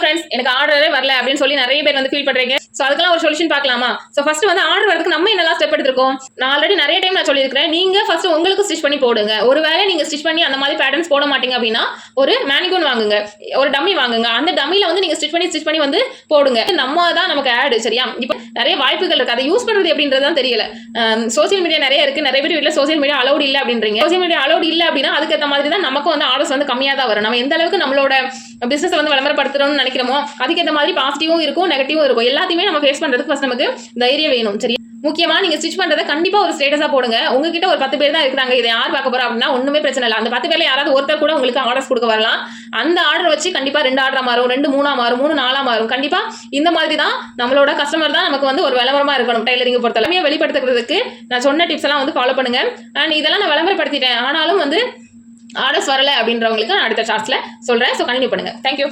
Friends எனக்கு ஆர்டரே வரல அப்படின்னு சொல்லி நிறைய பேர் வந்து ஃபீல் பண்றீங்க. ஸோ அதுக்கெல்லாம் ஒரு சொல்யூஷன் பார்க்கலாமா? ஸோ ஃபர்ஸ்ட் வந்து ஆர்டர் வரதுக்கு நம்ம என்னெல்லாம் ஸ்டெப் எடுத்திருக்கோம் நான் ஆல்ரெடி நிறைய டைம் நான் சொல்லியிருக்கிறேன். நீங்க ஃபர்ஸ்ட் உங்களுக்கு ஸ்டிச் பண்ணி போடுங்க. ஒருவேளை நீங்க ஸ்டிச் பண்ணி அந்த மாதிரி பேட்டர்ன்ஸ் போட மாட்டீங்க அப்படின்னா ஒரு மேனிகூன் வாங்குங்க, ஒரு டம்மி வாங்குங்க. அந்த டம்மில வந்து நீங்க ஸ்டிச் பண்ணி வந்து போடுங்க. நம்ம தான் நமக்கு ஆட் சரியா. இப்போ நிறைய வாய்ப்புகள் இருக்கு, அதை யூஸ் பண்றது எப்படின்றது தான் தெரியல. சோசியல் மீடியா நிறைய இருக்கு, நிறைய பேர் வீட்டில் சோசியல் மீடியா அலௌட் இல்லை அப்படின்றீங்க. சோசியல் மீடியா அலௌட் இல்லை அப்படின்னா அதுக்கேற்ற மாதிரி தான் நமக்கும் வந்து ஆர்டர்ஸ் வந்து கம்மியாக தான் வரும். நம்ம எந்த அளவுக்கு நம்மளோட பிசினஸ் வந்து விளம்பரப்படுத்துறோம்னு நினைக்கிறோமோ அதுக்கேற்ற மாதிரி பாசிட்டிவும் இருக்கும் நெகட்டிவும் இருக்கும். எல்லாத்தையுமே நம்ம ஃபேஸ் பண்றதுக்கு ஃபர்ஸ்ட் நமக்கு தைரியம் வேணும் சரியா. முக்கியமா நீங்க ஸ்டிச் பண்றதை கண்டிப்பா ஒரு ஸ்டேட்டஸா போடுங்க. உங்ககிட்ட ஒரு 10 பேர் தான் இருக்காங்க, இதை யார் பார்க்க போறா அப்படின்னா ஒண்ணுமே பிரச்சனை இல்லை. அந்த 10 பேர்ல யாராவது ஒருத்தர் கூட உங்களுக்கு ஆர்டர்ஸ் கொடுக்க வரலாம். அந்த ஆர்டர் வச்சு கண்டிப்பா 2 ஆர்டரா மாறும், 2 3 மாறும், 3 4 மாறும். கண்டிப்பா இந்த மாதிரி தான் நம்மளோட கஸ்டமர் தான் நமக்கு வந்து ஒரு விளம்பரமா இருக்கணும். டைலரிங் பொறுத்தவரை வெளிப்படுத்துறதுக்கு நான் சொன்ன டிப்ஸ் எல்லாம் வந்து ஃபாலோ பண்ணுங்க. அண்ட் இதெல்லாம் நான் விளம்பரப்படுத்திட்டேன் ஆனாலும் வந்து ஆர்டர்ஸ் வரல அப்படின்றவங்களுக்கு நான் அடுத்த சார்ட்ஸ்ல சொல்றேன். ஸோ கண்டினியூ பண்ணுங்க. தேங்க்யூ.